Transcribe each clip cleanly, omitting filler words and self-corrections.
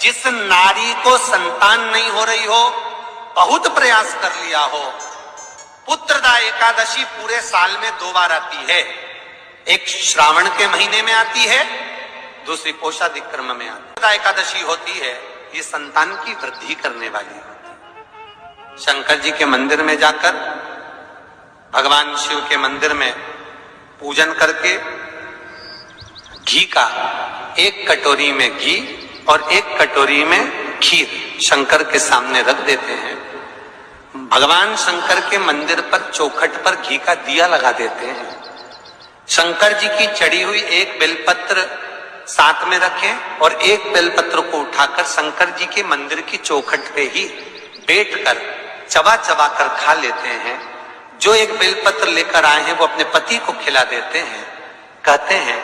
जिस नारी को संतान नहीं हो रही हो, बहुत प्रयास कर लिया हो, पुत्रदा एकादशी पूरे साल में 2 बार आती है। एक श्रावण के महीने में आती है, दूसरी पोषादिक्रम में आती है। पुत्रदा एकादशी होती है, ये संतान की वृद्धि करने वाली होती है। शंकर जी के मंदिर में जाकर, भगवान शिव के मंदिर में पूजन करके घी का 1 कटोरी में घी और 1 कटोरी में खीर शंकर के सामने रख देते हैं। भगवान शंकर के मंदिर पर चौखट पर घी का दिया लगा देते हैं। शंकर जी की चढ़ी हुई 1 बेलपत्र साथ में रखें और 1 बेलपत्र को उठाकर शंकर जी के मंदिर की चौखट पे ही बैठकर चबा चबा कर खा लेते हैं। जो 1 बेलपत्र लेकर आए हैं वो अपने पति को खिला देते हैं। कहते हैं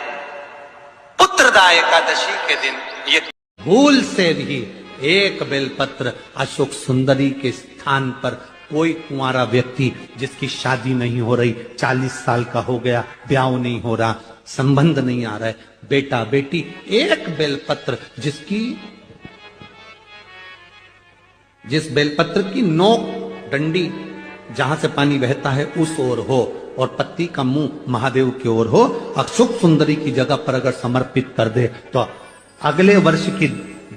पुत्रदा एकादशी के दिन ये भूल से भी 1 बेलपत्र अशोक सुंदरी के स्थान पर कोई कुंवारा व्यक्ति जिसकी शादी नहीं हो रही, 40 साल का हो गया, ब्याह नहीं हो रहा, संबंध नहीं आ रहा है, बेटा बेटी, 1 बेलपत्र जिस बेलपत्र की नोक डंडी जहां से पानी बहता है उस ओर हो और पत्ती का मुंह महादेव की ओर हो, अशोक सुंदरी की जगह पर अगर समर्पित कर दे तो अगले वर्ष की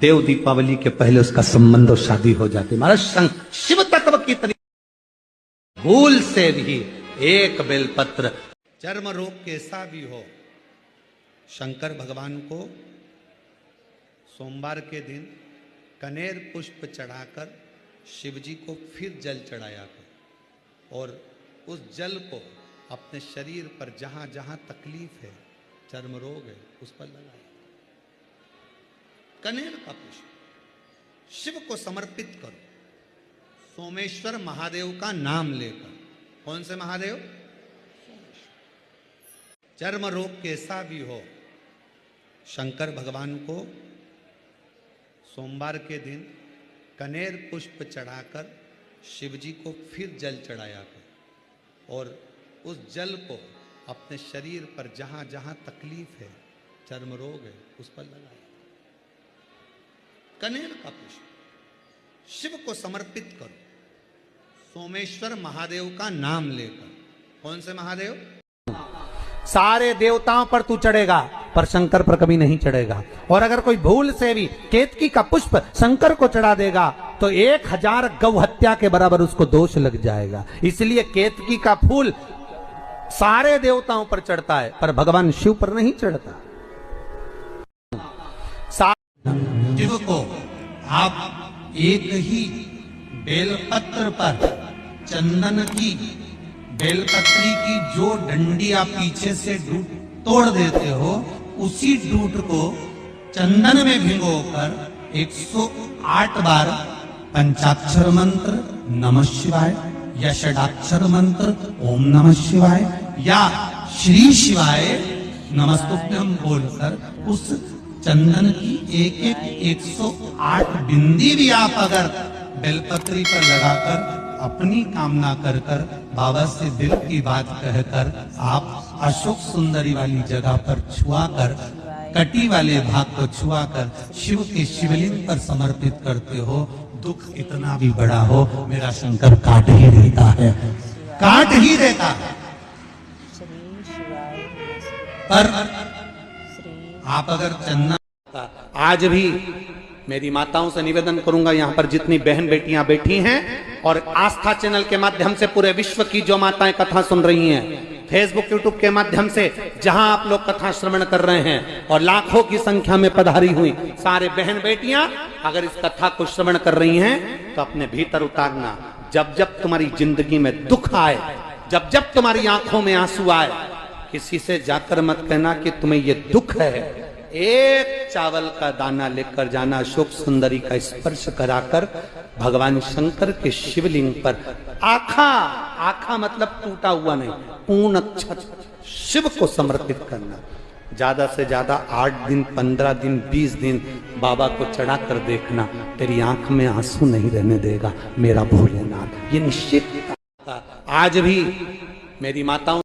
देव दीपावली के पहले उसका संबंध और शादी हो जाती। महाराज शिव तत्व की तरीके भूल से भी 1 बेलपत्र। चर्म रोग कैसा भी हो, शंकर भगवान को सोमवार के दिन कनेर पुष्प चढ़ाकर शिव जी को फिर जल चढ़ाया कर और उस जल को अपने शरीर पर जहां जहां तकलीफ है, चर्म रोग है, उस पर लगाए। कनेर का पुष्प शिव को समर्पित करो, सोमेश्वर महादेव का नाम लेकर। कौन से महादेव? चर्म रोग कैसा भी हो, शंकर भगवान को सोमवार के दिन कनेर पुष्प चढ़ाकर शिव जी को फिर जल चढ़ाया कर और उस जल को अपने शरीर पर जहां जहां तकलीफ है, चर्म रोग है, उस पर लगाए। कनेर का पुष्प शिव को समर्पित करो, सोमेश्वर महादेव का नाम लेकर। कौन से महादेव? सारे देवताओं पर तू चढ़ेगा पर शंकर पर कभी नहीं चढ़ेगा। और अगर कोई भूल से भी केतकी का पुष्प शंकर को चढ़ा देगा तो 1000 गौ हत्या के बराबर उसको दोष लग जाएगा। इसलिए केतकी का फूल सारे देवताओं पर चढ़ता है पर भगवान शिव पर नहीं चढ़ता। शिव को आप एक ही बेलपत्र पर चंदन की बेलपत्री की जो डंडी आप पीछे से तोड़ देते हो, उसी डूट को चंदन में भिगोकर 108 बार पंचाक्षर मंत्र नमः शिवाय या षडाक्षर मंत्र ओम नमः शिवाय या श्री शिवाय नमस्तुभ्यं बोलकर उस चंदन की एक 108 बिंदी भी आप अगर बेलपत्री पर लगाकर अपनी कामना कर कर बाबा से दिल की बात कहकर आप अशोक सुंदरी वाली जगह पर छुआ कर, कटी वाले भाग को छुआ कर शिव के शिवलिंग पर समर्पित करते हो, दुख इतना भी बड़ा हो, मेरा शंकर काट ही देता है, काट ही देता है। पर आप अगर चंदन, आज भी मेरी माताओं से निवेदन करूंगा, यहाँ पर जितनी बहन बेटियां बैठी हैं और आस्था चैनल के माध्यम से पूरे विश्व की जो माताएं कथा सुन रही हैं, फेसबुक यूट्यूब के माध्यम से जहां आप लोग कथा श्रवण कर रहे हैं और लाखों की संख्या में पधारी हुई सारे बहन बेटियां अगर इस कथा को श्रवण कर रही हैं तो अपने भीतर उतारना। जब जब तुम्हारी जिंदगी में दुख आए, जब जब तुम्हारी आंखों में आंसू आए, किसी से जाकर मत कहना कि तुम्हें ये दुख है। 1 चावल का दाना लेकर जाना, अशोक सुंदरी का स्पर्श कराकर भगवान शंकर के शिवलिंग पर आखा मतलब टूटा हुआ नहीं, पूर्ण अक्षत शिव को समर्पित करना। ज्यादा से ज्यादा 8 दिन, 15 दिन, 20 दिन बाबा को चढ़ा कर देखना, तेरी आंख में आंसू नहीं रहने देगा मेरा भोलेनाथ, ये निश्चित। आज भी मेरी माताओं